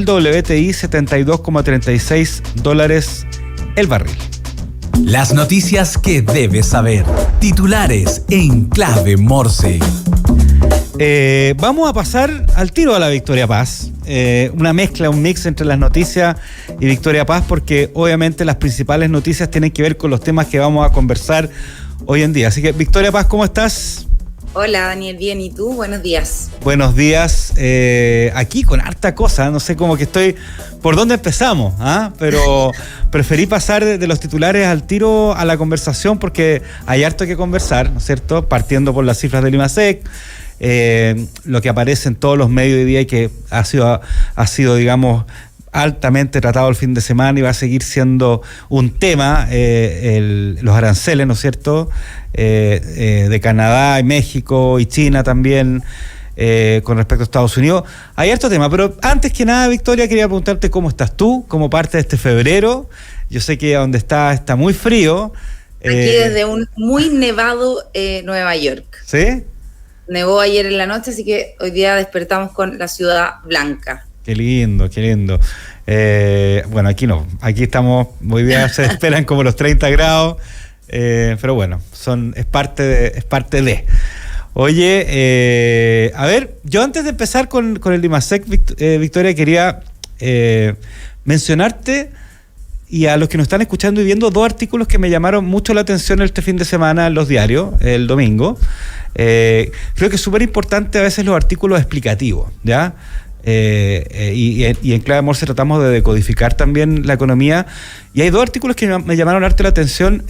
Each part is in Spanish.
El WTI $72,36 el barril. Las noticias que debes saber. Titulares en clave Morse. Vamos a pasar al tiro a la Victoria Paz. Una mezcla, un mix entre las noticias y Victoria Paz, porque obviamente las principales noticias tienen que ver con los temas que vamos a conversar hoy en día. Así que, Victoria Paz, ¿cómo estás? Hola, Daniel, bien, ¿y tú? Buenos días. Buenos días. Aquí con harta cosa, no sé cómo que estoy... ¿Por dónde empezamos? Pero preferí pasar de los titulares al tiro a la conversación porque hay harto que conversar, ¿no es cierto? Partiendo por las cifras del IMASEC, lo que aparece en todos los medios hoy día y que ha sido, digamos, altamente tratado el fin de semana y va a seguir siendo un tema, los aranceles, ¿no es cierto?, de Canadá y México y China también, con respecto a Estados Unidos. Hay harto tema, pero antes que nada, Victoria, quería preguntarte cómo estás tú, como parte de este febrero. Yo sé que donde está muy frío. Aquí desde un muy nevado Nueva York. ¿Sí? Nevó ayer en la noche, así que hoy día despertamos con la ciudad blanca. Qué lindo, qué lindo. Bueno, aquí no. Aquí estamos, hoy día se esperan como los 30 grados, pero bueno, es parte de. Oye, a ver, yo antes de empezar con el IMASEC, Victoria, quería mencionarte y a los que nos están escuchando y viendo dos artículos que me llamaron mucho la atención este fin de semana en los diarios, el domingo. Creo que es súper importante a veces los artículos explicativos, ¿ya? Y en Clave Morse tratamos de decodificar también la economía, y hay dos artículos que me llamaron harto la atención.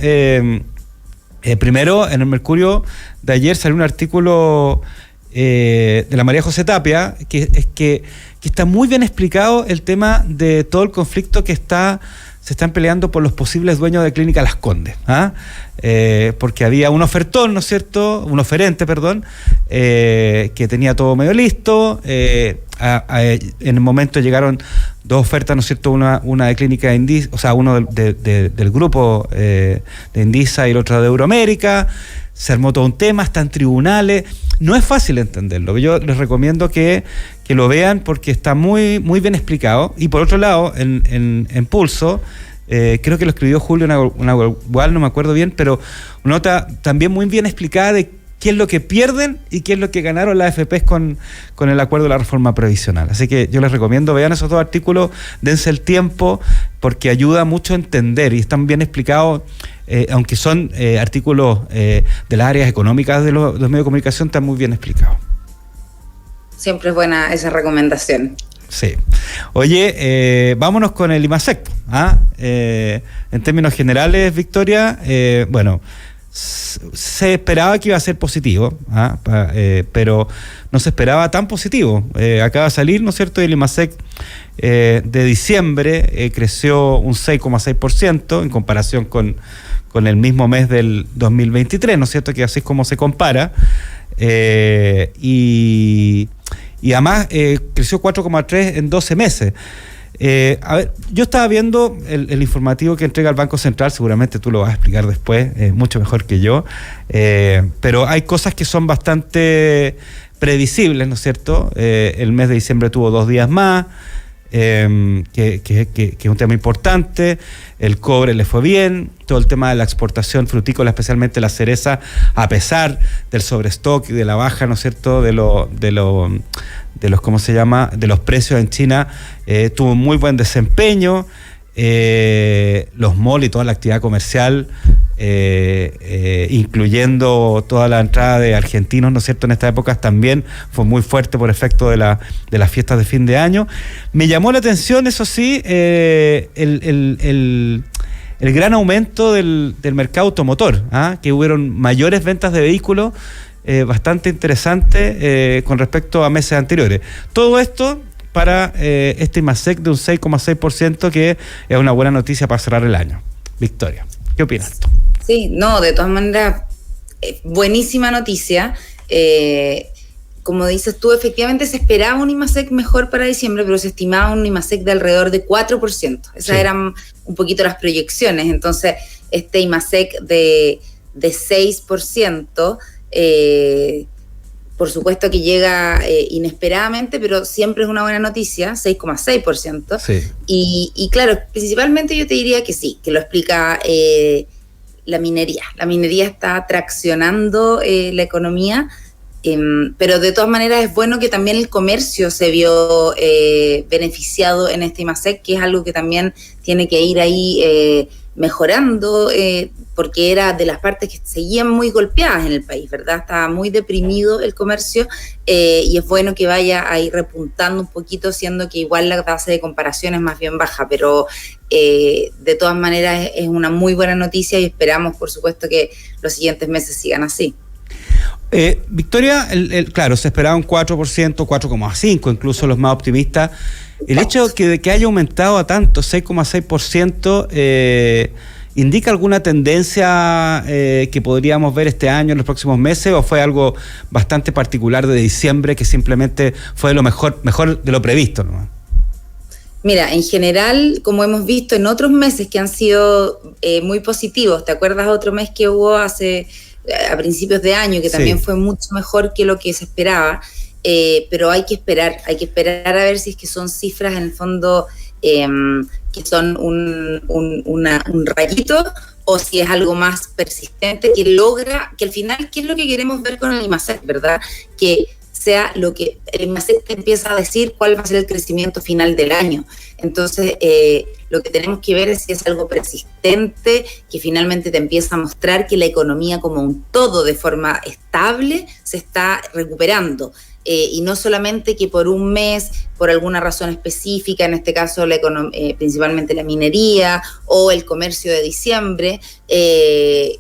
Primero, en el Mercurio de ayer salió un artículo de la María José Tapia que está muy bien explicado el tema de todo el conflicto que se están peleando por los posibles dueños de Clínica Las Condes, porque había un ofertón, ¿no es cierto? Un oferente, perdón, que tenía todo medio listo. En el momento llegaron dos ofertas, ¿no es cierto? Una de Clínica Indisa, o sea, uno del grupo de Indisa y el otro de Euroamérica. Se armó todo un tema, están tribunales. No es fácil entenderlo. Yo les recomiendo que lo vean porque está muy, muy bien explicado. Y por otro lado, en Pulso, creo que lo escribió Julio Nahuel, no me acuerdo bien, pero una nota también muy bien explicada de qué es lo que pierden y qué es lo que ganaron las AFPs con el acuerdo de la reforma previsional. Así que yo les recomiendo, vean esos dos artículos, dense el tiempo, porque ayuda mucho a entender y están bien explicados, aunque son artículos de las áreas económicas de los medios de comunicación, están muy bien explicados. Siempre es buena esa recomendación. Sí. Oye, vámonos con el IMASEC. En términos generales, Victoria, bueno, se esperaba que iba a ser positivo, pero no se esperaba tan positivo. Acaba de salir, ¿no es cierto? El IMASEC de diciembre creció un 6,6% en comparación con el mismo mes del 2023, ¿no es cierto? Que así es como se compara. Y además creció 4,3% en 12 meses. A ver, yo estaba viendo el informativo que entrega el Banco Central, seguramente tú lo vas a explicar después, mucho mejor que yo, pero hay cosas que son bastante previsibles, ¿no es cierto? El mes de diciembre tuvo 2 días más, que es un tema importante. El cobre le fue bien, todo el tema de la exportación frutícola, especialmente la cereza, a pesar del sobrestock y de la baja, ¿no es cierto?, de los ¿cómo se llama?, de los precios en China, tuvo muy buen desempeño. Los malls y toda la actividad comercial, incluyendo toda la entrada de argentinos, ¿no es cierto?, en estas épocas también fue muy fuerte por efecto de las fiestas de fin de año. Me llamó la atención, eso sí, el gran aumento del mercado automotor, que hubieron mayores ventas de vehículos, bastante interesante con respecto a meses anteriores. Todo esto para este IMASEC de un 6,6%, que es una buena noticia para cerrar el año. Victoria, ¿qué opinas tú? Sí, no, de todas maneras, buenísima noticia. Como dices tú, efectivamente se esperaba un IMASEC mejor para diciembre, pero se estimaba un IMASEC de alrededor de 4%. Esas eran un poquito las proyecciones. Entonces, este IMASEC de 6%, por supuesto que llega inesperadamente, pero siempre es una buena noticia, 6,6%. Sí. Y claro, principalmente yo te diría que sí, que lo explica la minería. La minería está traccionando la economía, pero de todas maneras es bueno que también el comercio se vio beneficiado en este IMASEC, que es algo que también tiene que ir ahí mejorando, porque era de las partes que seguían muy golpeadas en el país, ¿verdad? Estaba muy deprimido el comercio, y es bueno que vaya ahí repuntando un poquito, siendo que igual la base de comparación es más bien baja, pero de todas maneras es una muy buena noticia y esperamos, por supuesto, que los siguientes meses sigan así. Victoria, claro, se esperaba un 4%, 4,5%, incluso los más optimistas. El hecho de que haya aumentado a tanto, 6,6%, ¿indica alguna tendencia que podríamos ver este año, en los próximos meses, o fue algo bastante particular de diciembre que simplemente fue lo mejor de lo previsto, ¿no? Mira, en general, como hemos visto en otros meses que han sido muy positivos, ¿te acuerdas otro mes que hubo a principios de año, que también fue mucho mejor que lo que se esperaba? Pero hay que esperar a ver si es que son cifras en el fondo que son un rayito, o si es algo más persistente que logra, que al final, ¿qué es lo que queremos ver con el IMASEC, verdad? Que sea lo que el IMASEC te empieza a decir cuál va a ser el crecimiento final del año. Entonces, lo que tenemos que ver es si es algo persistente, que finalmente te empieza a mostrar que la economía como un todo, de forma estable, se está recuperando. Y no solamente que por un mes, por alguna razón específica, en este caso principalmente la minería o el comercio de diciembre, que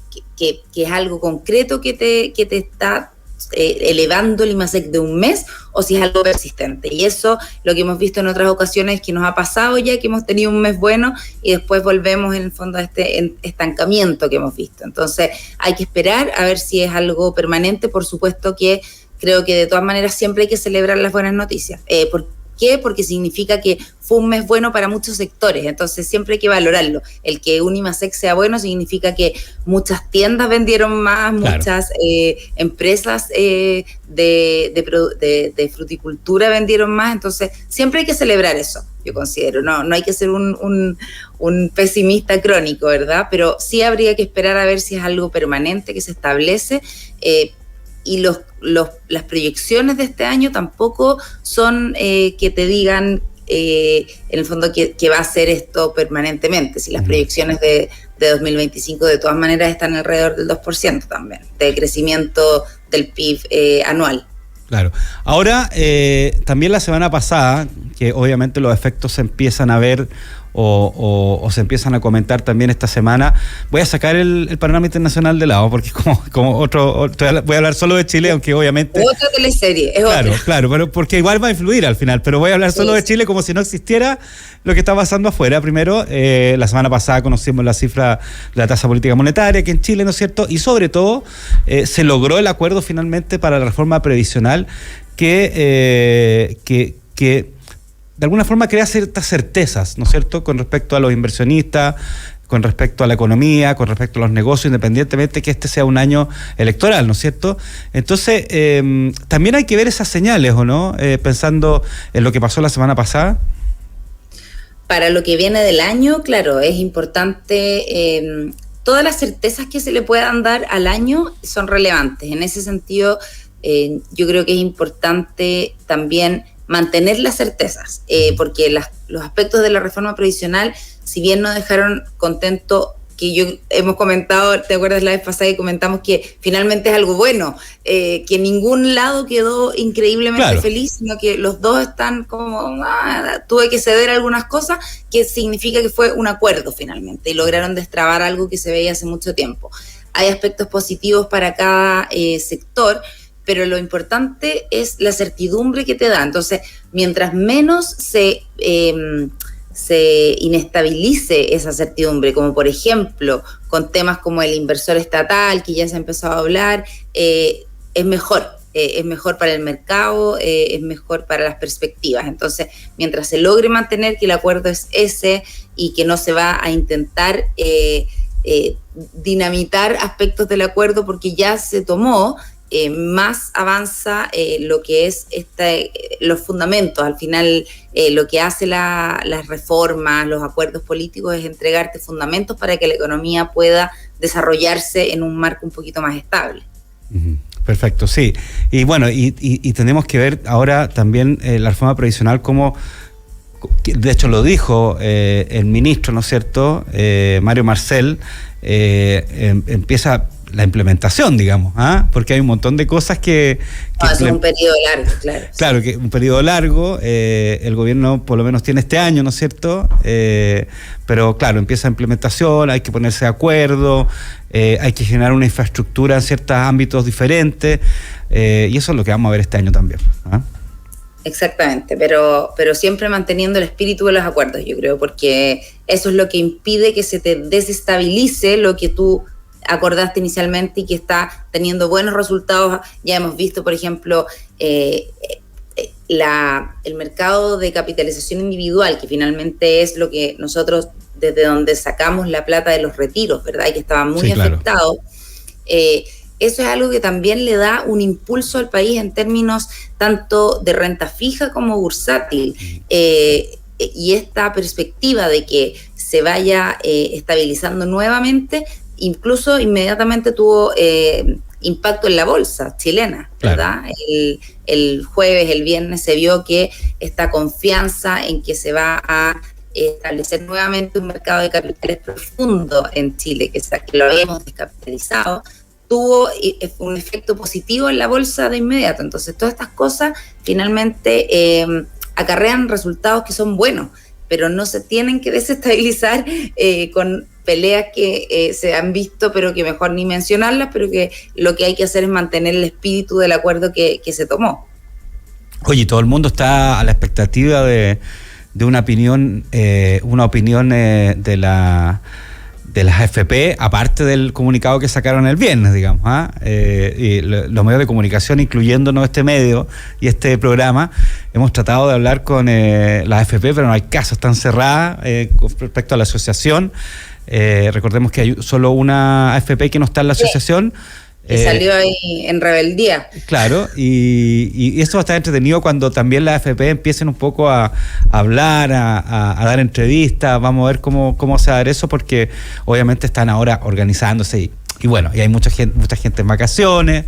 es algo concreto que te está elevando el IMASEC de un mes, o si es algo persistente. Y eso, lo que hemos visto en otras ocasiones, que nos ha pasado ya, que hemos tenido un mes bueno y después volvemos en el fondo a este estancamiento que hemos visto. Entonces hay que esperar a ver si es algo permanente. Por supuesto que creo que de todas maneras siempre hay que celebrar las buenas noticias. ¿Por qué? Porque significa que fue un mes bueno para muchos sectores, entonces siempre hay que valorarlo. El que un IMASEC sea bueno significa que muchas tiendas vendieron más, claro. Muchas empresas de fruticultura vendieron más, entonces siempre hay que celebrar eso, yo considero. No hay que ser un pesimista crónico, ¿verdad? Pero sí habría que esperar a ver si es algo permanente que se establece, y las proyecciones de este año tampoco son que te digan en el fondo que va a ser esto permanentemente. Si las proyecciones de 2025 de todas maneras están alrededor del 2% también, de crecimiento del PIB anual. Claro. Ahora, también la semana pasada, que obviamente los efectos se empiezan a ver o se empiezan a comentar también esta semana, voy a sacar el panorama internacional de lado, porque como otro voy a hablar solo de Chile, aunque obviamente... Otra teleserie, es claro, otra. Claro, pero porque igual va a influir al final, pero voy a hablar solo de Chile como si no existiera lo que está pasando afuera. Primero, la semana pasada conocimos la cifra de la tasa política monetaria, que en Chile, ¿no es cierto? Y sobre todo, se logró el acuerdo finalmente para la reforma previsional que de alguna forma crea ciertas certezas, ¿no es cierto?, con respecto a los inversionistas, con respecto a la economía, con respecto a los negocios, independientemente que este sea un año electoral, ¿no es cierto? Entonces, también hay que ver esas señales, ¿o no?, pensando en lo que pasó la semana pasada. Para lo que viene del año, claro, es importante, todas las certezas que se le puedan dar al año son relevantes. En ese sentido, yo creo que es importante también mantener las certezas, porque los aspectos de la reforma previsional, si bien nos dejaron contento, que hemos comentado, ¿te acuerdas la vez pasada que comentamos que finalmente es algo bueno, que ningún lado quedó increíblemente feliz, sino que los dos están como, tuve que ceder algunas cosas, que significa que fue un acuerdo finalmente, y lograron destrabar algo que se veía hace mucho tiempo. Hay aspectos positivos para cada sector, pero lo importante es la certidumbre que te da. Entonces, mientras menos se inestabilice esa certidumbre, como por ejemplo con temas como el inversor estatal, que ya se empezó a hablar, es mejor para el mercado, es mejor para las perspectivas. Entonces, mientras se logre mantener que el acuerdo es ese y que no se va a intentar dinamitar aspectos del acuerdo porque ya se tomó, más avanza lo que es los fundamentos. Al final, lo que hace las reformas, los acuerdos políticos es entregarte fundamentos para que la economía pueda desarrollarse en un marco un poquito más estable. Perfecto, sí. Y bueno, y tenemos que ver ahora también la reforma previsional como, de hecho lo dijo el ministro, ¿no es cierto?, Mario Marcel, empieza la implementación, digamos, porque hay un montón de cosas que es un periodo largo, claro. Claro, que un periodo largo, el gobierno por lo menos tiene este año, ¿no es cierto? Pero claro, empieza la implementación, hay que ponerse de acuerdo, hay que generar una infraestructura en ciertos ámbitos diferentes, y eso es lo que vamos a ver este año también. Exactamente, pero siempre manteniendo el espíritu de los acuerdos, yo creo, porque eso es lo que impide que se te desestabilice lo que tú acordaste inicialmente y que está teniendo buenos resultados. Ya hemos visto, por ejemplo, el mercado de capitalización individual, que finalmente es lo que nosotros, desde donde sacamos la plata de los retiros, ¿verdad? Y que estaba muy afectado. Eso es algo que también le da un impulso al país en términos tanto de renta fija como bursátil. Y esta perspectiva de que se vaya estabilizando nuevamente, incluso inmediatamente tuvo impacto en la bolsa chilena, ¿verdad? Claro. El jueves, el viernes se vio que esta confianza en que se va a establecer nuevamente un mercado de capitales profundo en Chile, que lo habíamos descapitalizado, tuvo un efecto positivo en la bolsa de inmediato. Entonces, todas estas cosas finalmente acarrean resultados que son buenos, pero no se tienen que desestabilizar con peleas que se han visto, pero que mejor ni mencionarlas, pero que lo que hay que hacer es mantener el espíritu del acuerdo que se tomó. Oye, todo el mundo está a la expectativa de una opinión de las AFP, aparte del comunicado que sacaron el viernes, digamos, y los medios de comunicación, incluyéndonos este medio y este programa, hemos tratado de hablar con las AFP, pero no hay caso, están cerradas con respecto a la asociación. Recordemos que hay solo una AFP que no está en la asociación. Y salió ahí en rebeldía. Claro, y esto va a estar entretenido cuando también las AFP empiecen un poco a hablar, a dar entrevistas. Vamos a ver cómo se va a dar eso, porque obviamente están ahora organizándose y bueno, y hay mucha gente en vacaciones.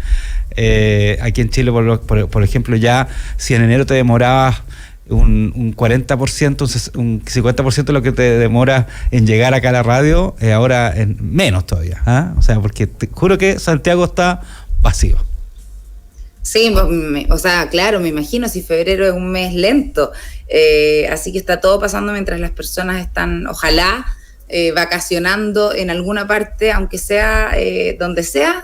Aquí en Chile, por ejemplo, ya si en enero te demorabas un 40%, un 50% de lo que te demora en llegar acá a la radio, ahora en menos todavía, O sea, porque te juro que Santiago está vacío. Sí, o sea, claro, me imagino si febrero es un mes lento, así que está todo pasando mientras las personas están, ojalá, vacacionando en alguna parte, aunque sea donde sea,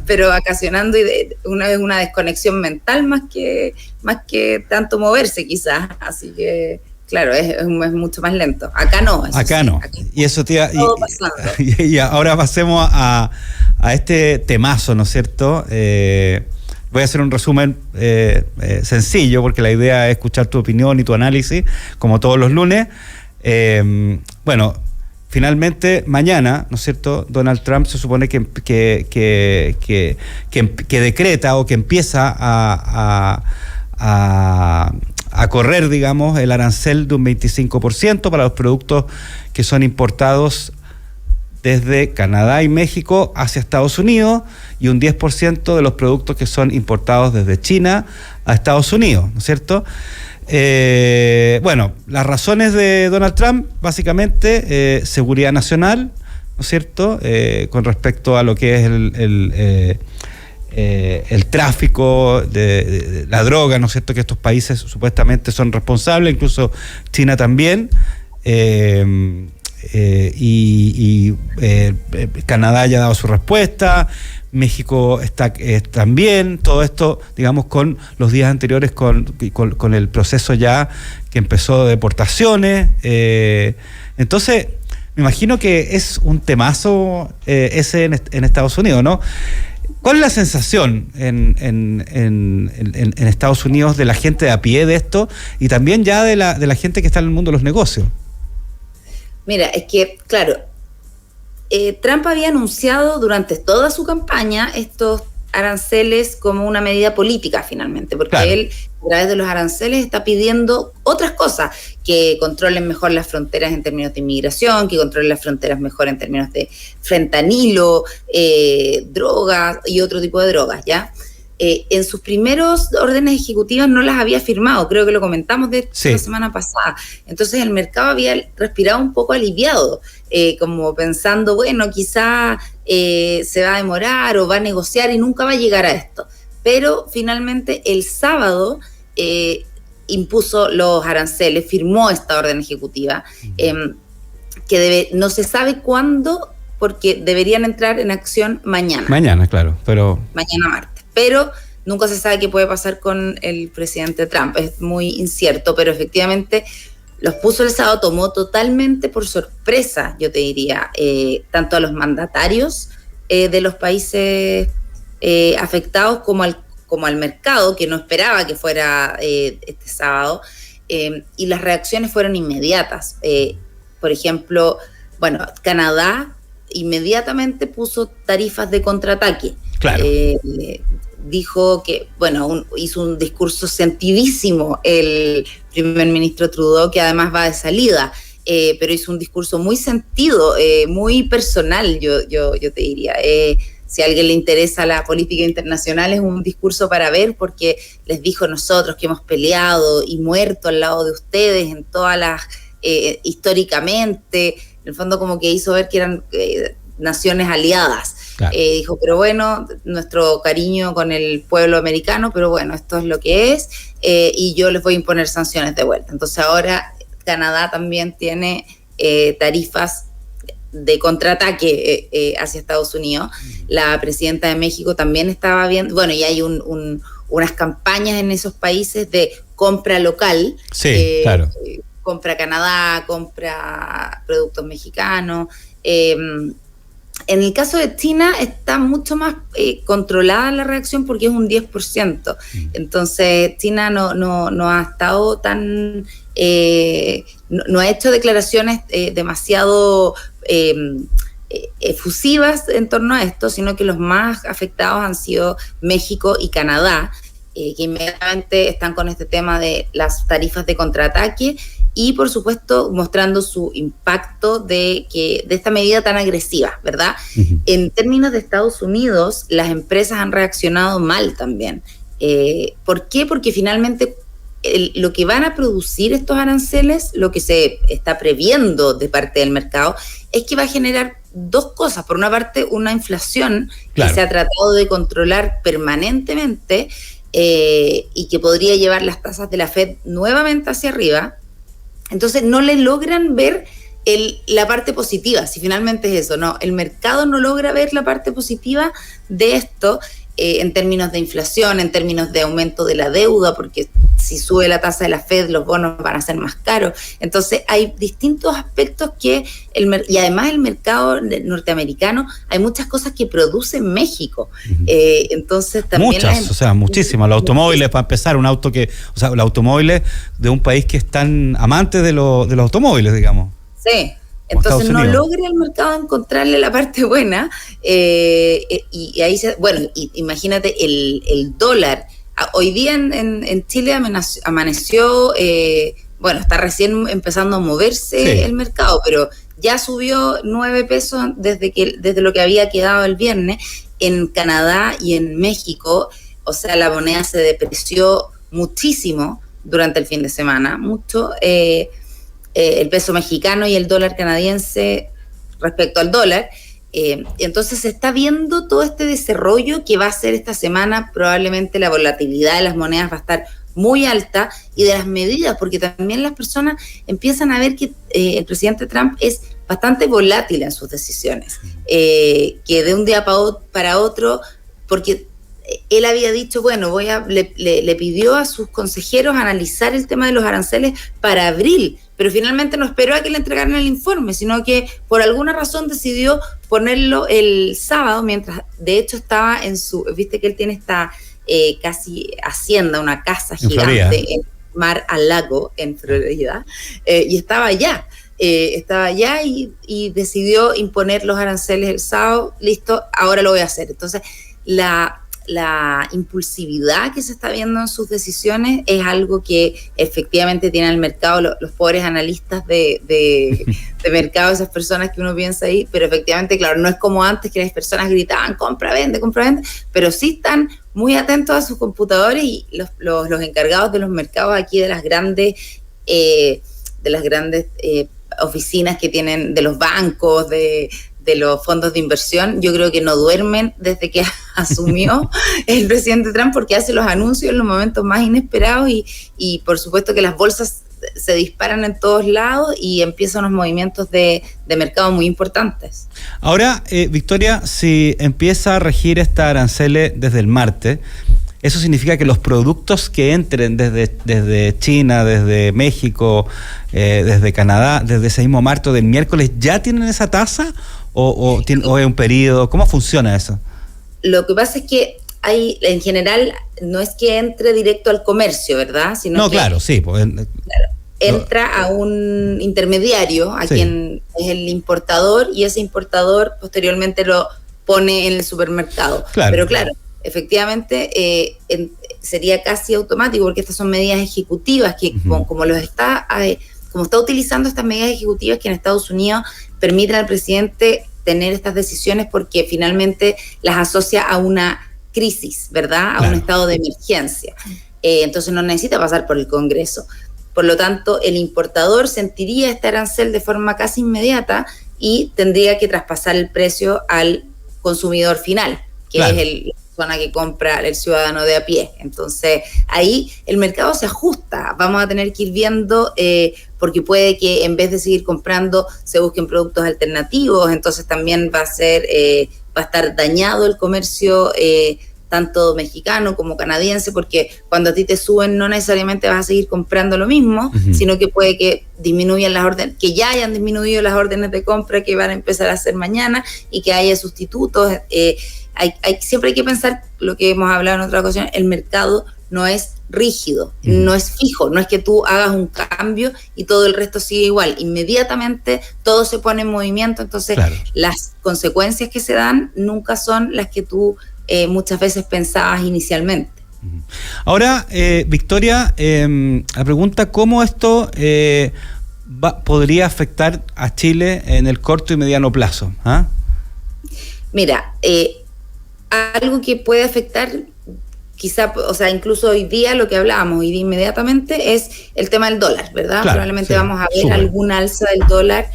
pero vacacionando y una desconexión mental más que tanto moverse quizás, así que claro, es mucho más lento. Acá no. Acá no. Y eso y ahora pasemos a este temazo, ¿no es cierto? Voy a hacer un resumen sencillo, porque la idea es escuchar tu opinión y tu análisis, como todos los lunes. Bueno, finalmente, mañana, ¿no es cierto?, Donald Trump se supone que decreta o que empieza a correr, digamos, el arancel de un 25% para los productos que son importados desde Canadá y México hacia Estados Unidos, y un 10% de los productos que son importados desde China a Estados Unidos, ¿no es cierto? Bueno, las razones de Donald Trump, básicamente, seguridad nacional, ¿no es cierto?, con respecto a lo que es el tráfico de la droga, ¿no es cierto?, que estos países supuestamente son responsables, incluso China también, Canadá ya ha dado su respuesta, México está también, todo esto, digamos, con los días anteriores, con el proceso ya que empezó de deportaciones. Entonces, me imagino que es un temazo ese en Estados Unidos, ¿no? ¿Cuál es la sensación en Estados Unidos de la gente de a pie de esto, y también ya de la gente que está en el mundo de los negocios? Mira, es que, claro, Trump había anunciado durante toda su campaña estos aranceles como una medida política finalmente, porque claro, él a través de los aranceles está pidiendo otras cosas, que controlen mejor las fronteras en términos de inmigración, que controlen las fronteras mejor en términos de fentanilo, drogas y otro tipo de drogas, ¿ya? En sus primeros órdenes ejecutivas no las había firmado, creo que lo comentamos de la semana pasada. Entonces el mercado había respirado un poco aliviado, como pensando, bueno, quizá se va a demorar o va a negociar y nunca va a llegar a esto. Pero finalmente el sábado impuso los aranceles, firmó esta orden ejecutiva, que no se sabe cuándo, porque deberían entrar en acción mañana. Mañana, claro, pero... Mañana martes. Pero nunca se sabe qué puede pasar con el presidente Trump. Es muy incierto, pero efectivamente los puso el sábado, tomó totalmente por sorpresa, yo te diría, tanto a los mandatarios de los países afectados como al mercado, que no esperaba que fuera este sábado, y las reacciones fueron inmediatas. Por ejemplo, bueno, Canadá inmediatamente puso tarifas de contraataque. Claro. Dijo que, bueno, hizo un discurso sentidísimo el primer ministro Trudeau, que además va de salida, pero hizo un discurso muy sentido, muy personal, yo te diría. Si a alguien le interesa la política internacional, es un discurso para ver, porque les dijo: nosotros que hemos peleado y muerto al lado de ustedes en todas las, históricamente, en el fondo como que hizo ver que eran naciones aliadas. Claro. Dijo, pero bueno, nuestro cariño con el pueblo americano, pero bueno, esto es lo que es, y yo les voy a imponer sanciones de vuelta. Entonces ahora Canadá también tiene tarifas de contraataque hacia Estados Unidos. La presidenta de México también estaba viendo, bueno, y hay unas campañas en esos países de compra local. Sí, claro. Compra Canadá, compra productos mexicanos. En el caso de China está mucho más controlada la reacción, porque es un 10%. Entonces China no ha estado tan... no ha hecho declaraciones demasiado efusivas en torno a esto, sino que los más afectados han sido México y Canadá, que inmediatamente están con este tema de las tarifas de contraataque y, por supuesto, mostrando su impacto de esta medida tan agresiva, ¿verdad? Uh-huh. En términos de Estados Unidos, las empresas han reaccionado mal también. ¿Por qué? Porque finalmente lo que van a producir estos aranceles, lo que se está previendo de parte del mercado, es que va a generar dos cosas. Por una parte, una inflación que se ha tratado de controlar permanentemente, y que podría llevar las tasas de la Fed nuevamente hacia arriba. Entonces no le logran ver la parte positiva, si finalmente es eso, no, el mercado no logra ver la parte positiva de esto, en términos de inflación, en términos de aumento de la deuda, porque si sube la tasa de la Fed, los bonos van a ser más caros. Entonces hay distintos aspectos que y además el mercado norteamericano, hay muchas cosas que produce México. Entonces también muchas, muchísimas. Los automóviles, para empezar, los automóviles de un país que están amantes de los automóviles, digamos. Sí. Entonces no logra el mercado encontrarle la parte buena, y ahí imagínate el dólar. Hoy día en Chile amaneció, está recién empezando a moverse el mercado, pero ya subió 9 pesos desde lo que había quedado el viernes. En Canadá y en México, o sea, la moneda se depreció muchísimo durante el fin de semana, mucho. El peso mexicano y el dólar canadiense respecto al dólar. Entonces se está viendo todo este desarrollo que va a ser esta semana. Probablemente la volatilidad de las monedas va a estar muy alta, y de las medidas, porque también las personas empiezan a ver que el presidente Trump es bastante volátil en sus decisiones, que de un día para otro, porque él había dicho, bueno, le pidió a sus consejeros analizar el tema de los aranceles para abril, pero finalmente no esperó a que le entregaran el informe, sino que por alguna razón decidió ponerlo el sábado, mientras de hecho estaba viste que él tiene esta casi hacienda, una casa gigante en Mar a Lago, en Florida, y estaba allá y decidió imponer los aranceles el sábado. Listo, ahora lo voy a hacer. Entonces la la impulsividad que se está viendo en sus decisiones es algo que efectivamente tiene al mercado, los pobres analistas de mercado, esas personas que uno piensa ahí, pero efectivamente, claro, no es como antes que las personas gritaban compra, vende, pero sí están muy atentos a sus computadores y los encargados de los mercados aquí de las grandes oficinas que tienen, de los bancos, de los fondos de inversión, yo creo que no duermen desde que asumió el presidente Trump, porque hace los anuncios en los momentos más inesperados y por supuesto que las bolsas se disparan en todos lados y empiezan unos movimientos de mercado muy importantes. Ahora, Victoria, si empieza a regir esta arancel desde el martes, ¿eso significa que los productos que entren desde China, desde México, desde Canadá, desde ese mismo martes del miércoles, ya tienen esa tasa o es un periodo? ¿Cómo funciona eso? Lo que pasa es que en general, no es que entre directo al comercio, ¿verdad? Sino claro, sí. Entra a un intermediario, quien es el importador, y ese importador posteriormente lo pone en el supermercado. Claro. Pero claro, efectivamente sería casi automático, porque estas son medidas ejecutivas que como está utilizando estas medidas ejecutivas que en Estados Unidos permiten al presidente tener estas decisiones porque finalmente las asocia a una crisis, ¿verdad? A un estado de emergencia. Entonces no necesita pasar por el Congreso. Por lo tanto, el importador sentiría este arancel de forma casi inmediata y tendría que traspasar el precio al consumidor final, que es la persona que compra, el ciudadano de a pie. Entonces, ahí el mercado se ajusta. Vamos a tener que ir viendo, porque puede que en vez de seguir comprando, se busquen productos alternativos. Entonces, también va a estar dañado el comercio, tanto mexicano como canadiense, porque cuando a ti te suben no necesariamente vas a seguir comprando lo mismo, sino que puede que disminuyan las órdenes, que ya hayan disminuido las órdenes de compra que van a empezar a hacer mañana y que haya sustitutos. Siempre hay que pensar lo que hemos hablado en otra ocasión, el mercado no es rígido, no es fijo, no es que tú hagas un cambio y todo el resto sigue igual, inmediatamente todo se pone en movimiento, entonces las consecuencias que se dan nunca son las que tú muchas veces pensabas inicialmente. Ahora, Victoria, la pregunta, ¿cómo esto podría afectar a Chile en el corto y mediano plazo? Mira, algo que puede afectar, quizá, o sea, incluso hoy día lo que hablábamos y de inmediatamente es el tema del dólar, ¿verdad? Probablemente vamos a ver algún alza del dólar,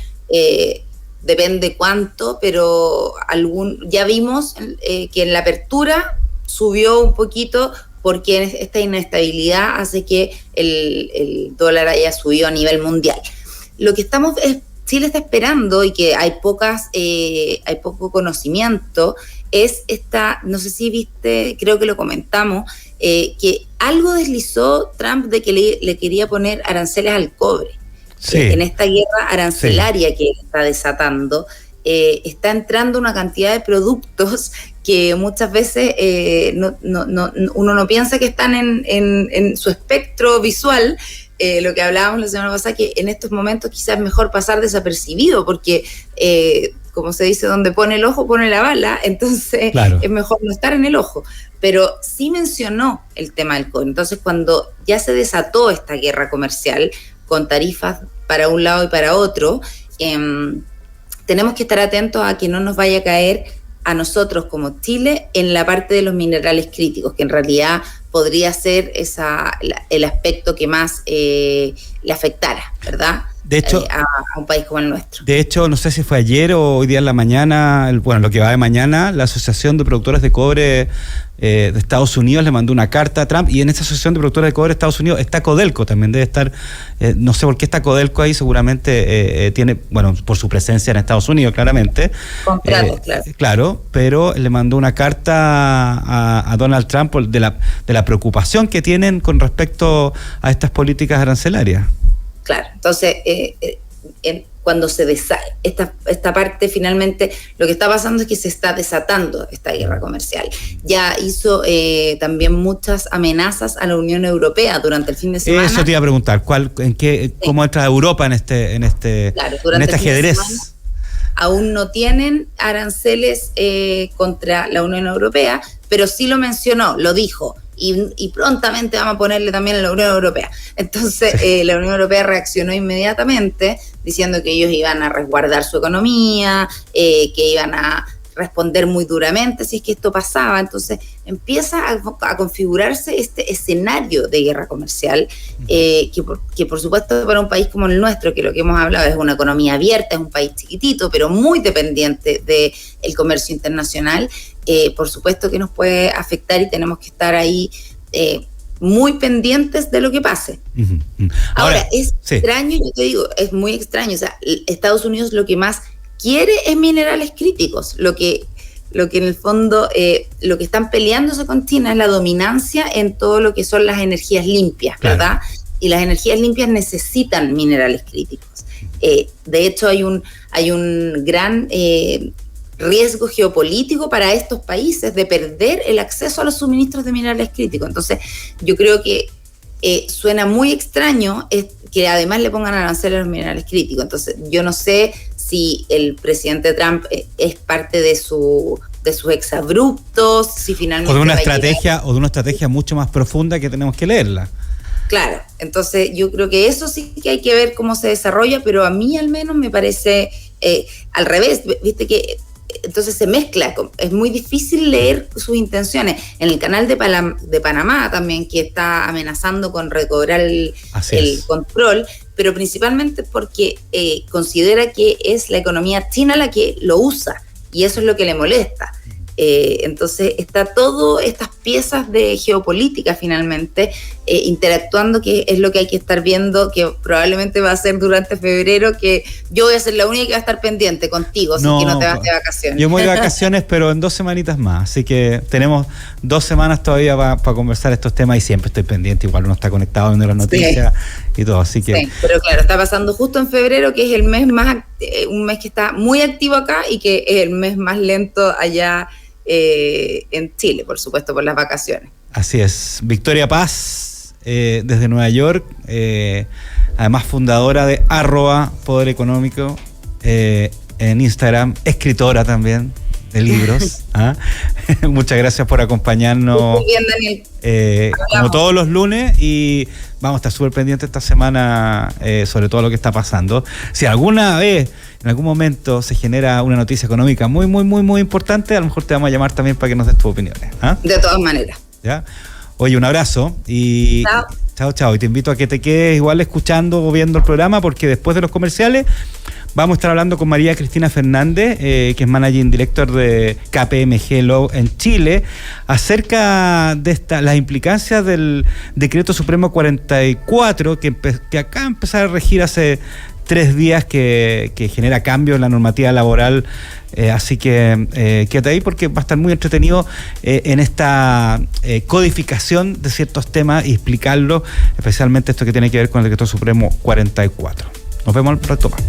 depende cuánto, pero ya vimos que en la apertura subió un poquito porque esta inestabilidad hace que el dólar haya subido a nivel mundial. Lo que Chile está esperando y que hay poco conocimiento es no sé si viste, creo que lo comentamos, que algo deslizó Trump de que le quería poner aranceles al cobre. En esta guerra arancelaria que está desatando, está entrando una cantidad de productos que muchas veces uno no piensa que están en su espectro visual. Lo que hablábamos la semana pasada, que en estos momentos quizás es mejor pasar desapercibido, porque como se dice, donde pone el ojo pone la bala, entonces es mejor no estar en el ojo. Pero sí mencionó el tema del cobre. Entonces, cuando ya se desató esta guerra comercial con tarifas para un lado y para otro, tenemos que estar atentos a que no nos vaya a caer a nosotros como Chile en la parte de los minerales críticos, que en realidad podría ser el aspecto que más le afectara, ¿verdad? De hecho, a un país como el nuestro. De hecho, no sé si fue ayer o hoy día en la mañana, lo que va de mañana, la Asociación de Productores de Cobre de Estados Unidos le mandó una carta a Trump, y en esa Asociación de Productores de Cobre de Estados Unidos está Codelco, también debe estar, no sé por qué está Codelco ahí, seguramente tiene, por su presencia en Estados Unidos, claramente. Claro, pero le mandó una carta a Donald Trump de la preocupación que tienen con respecto a estas políticas arancelarias. Claro, entonces cuando se esta parte, finalmente lo que está pasando es que se está desatando esta guerra comercial. Ya hizo también muchas amenazas a la Unión Europea durante el fin de semana. Eso te iba a preguntar, ¿cómo entra Europa en este ajedrez? aún no tienen aranceles contra la Unión Europea, pero sí lo mencionó, lo dijo. Y prontamente vamos a ponerle también a la Unión Europea. Entonces la Unión Europea reaccionó inmediatamente diciendo que ellos iban a resguardar su economía, que iban a responder muy duramente si es que esto pasaba. Entonces empieza a configurarse este escenario de guerra comercial, que por supuesto para un país como el nuestro, que lo que hemos hablado es una economía abierta, es un país chiquitito, pero muy dependiente del comercio internacional, por supuesto que nos puede afectar y tenemos que estar ahí muy pendientes de lo que pase. Ahora es extraño, yo te digo, es muy extraño. O sea, Estados Unidos lo que más quiere es minerales críticos. Lo que en el fondo, lo que están peleándose con China es la dominancia en todo lo que son las energías limpias, ¿verdad? Claro. Y las energías limpias necesitan minerales críticos. De hecho, hay un gran riesgo geopolítico para estos países de perder el acceso a los suministros de minerales críticos. Entonces, yo creo que suena muy extraño que además le pongan aranceles a los minerales críticos. Entonces, yo no sé si el presidente Trump es parte de sus exabruptos, si finalmente o de una estrategia mucho más profunda que tenemos que leerla. Claro, entonces yo creo que eso sí que hay que ver cómo se desarrolla, pero a mí al menos me parece al revés, viste que entonces se mezcla, es muy difícil leer sus intenciones. En el canal de Panamá también, que está amenazando con recobrar el control, pero principalmente porque considera que es la economía china la que lo usa, y eso es lo que le molesta. Entonces está todo estas piezas de geopolítica finalmente interactuando, que es lo que hay que estar viendo, que probablemente va a ser durante febrero, que yo voy a ser la única que va a estar pendiente contigo, así que no te vas de vacaciones. Yo me voy de vacaciones, pero en 2 semanitas más, así que tenemos 2 semanas todavía para conversar estos temas, y siempre estoy pendiente, igual uno está conectado viendo las noticias y todo, así que... Sí, pero claro, está pasando justo en febrero, que es el mes más, un mes que está muy activo acá y que es el mes más lento allá en Chile, por supuesto, por las vacaciones. Así es. Victoria Paz, desde Nueva York, además fundadora de @Poder Económico en Instagram, escritora también de libros. Muchas gracias por acompañarnos. Muy bien, Daniel. Como todos los lunes, y vamos a estar súper pendientes esta semana sobre todo lo que está pasando. Si alguna vez, en algún momento, se genera una noticia económica muy, muy, muy, muy importante, a lo mejor te vamos a llamar también para que nos des tus opiniones. De todas maneras. ¿Ya? Oye, un abrazo y chao. Y te invito a que te quedes igual escuchando o viendo el programa, porque después de los comerciales vamos a estar hablando con María Cristina Fernández, que es Managing Director de KPMG Law en Chile, acerca de las implicancias del Decreto Supremo 44, que acá empezó a regir hace 3 días, que genera cambios en la normativa laboral. Así que quédate ahí, porque va a estar muy entretenido en esta codificación de ciertos temas y explicarlo, especialmente esto que tiene que ver con el Decreto Supremo 44. Nos vemos al rato más.